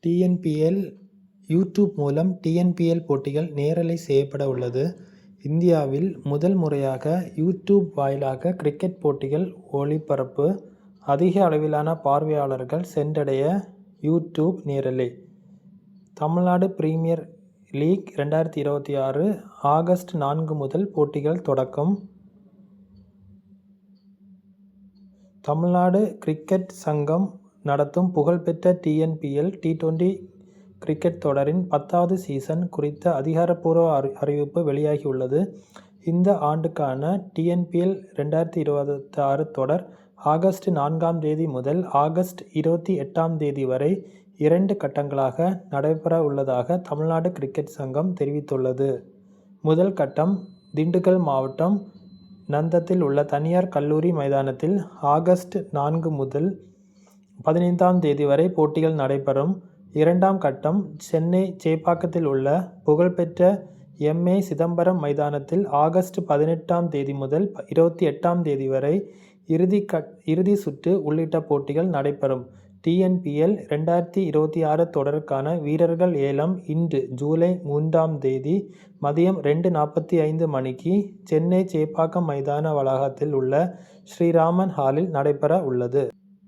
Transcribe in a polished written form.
TNPL YouTube மூலம் TNPL போட்டிகள் நேரலை செய்யப்பட உள்ளது. இந்தியாவில் முதல் முறையாக யூடியூப் வாயிலாக கிரிக்கெட் போட்டிகள் ஒளிபரப்பு. அதிக அளவிலான பார்வையாளர்கள் சென்றடைய யூடியூப் நேரலை. தமிழ்நாடு பிரீமியர் லீக் 2026 ஆகஸ்ட் 4 முதல் போட்டிகள் தொடக்கம். தமிழ்நாடு கிரிக்கெட் சங்கம் நடத்தும் புகழ்பெற்ற டிஎன்பிஎல் T20 கிரிக்கெட் தொடரின் 10வது சீசன் குறித்த அதிகாரப்பூர்வ அறிவிப்பு வெளியாகியுள்ளது. இந்த ஆண்டுக்கான டிஎன்பிஎல் 2026 தொடர் ஆகஸ்ட் 4ஆம் தேதி முதல் ஆகஸ்ட் 28ஆம் தேதி வரை 2 கட்டங்களாக நடைபெற உள்ளதாக தமிழ்நாடு கிரிக்கெட் சங்கம் தெரிவித்துள்ளது. முதல் கட்டம் திண்டுக்கல் மாவட்டம் நந்தத்தில் உள்ள தனியார் கல்லூரி மைதானத்தில் ஆகஸ்ட் 4 முதல் 15ஆம் தேதி வரை போட்டிகள் நடைபெறும். இரண்டாம் கட்டம் சென்னை சேப்பாக்கத்தில் உள்ள புகழ்பெற்ற எம்.ஏ. சிதம்பரம் மைதானத்தில் ஆகஸ்ட் 18ஆம் தேதி முதல் 28ஆம் தேதி வரை இறுதி சுற்று உள்ளிட்ட போட்டிகள் நடைபெறும். டிஎன்பிஎல் 2026 தொடருக்கான வீரர்கள் ஏலம் இன்று ஜூலை 3ஆம் தேதி மதியம் 2:45 மணிக்கு சென்னை சேப்பாக்கம் மைதான வளாகத்தில் உள்ள ஸ்ரீராமன் ஹாலில் நடைபெற உள்ளது.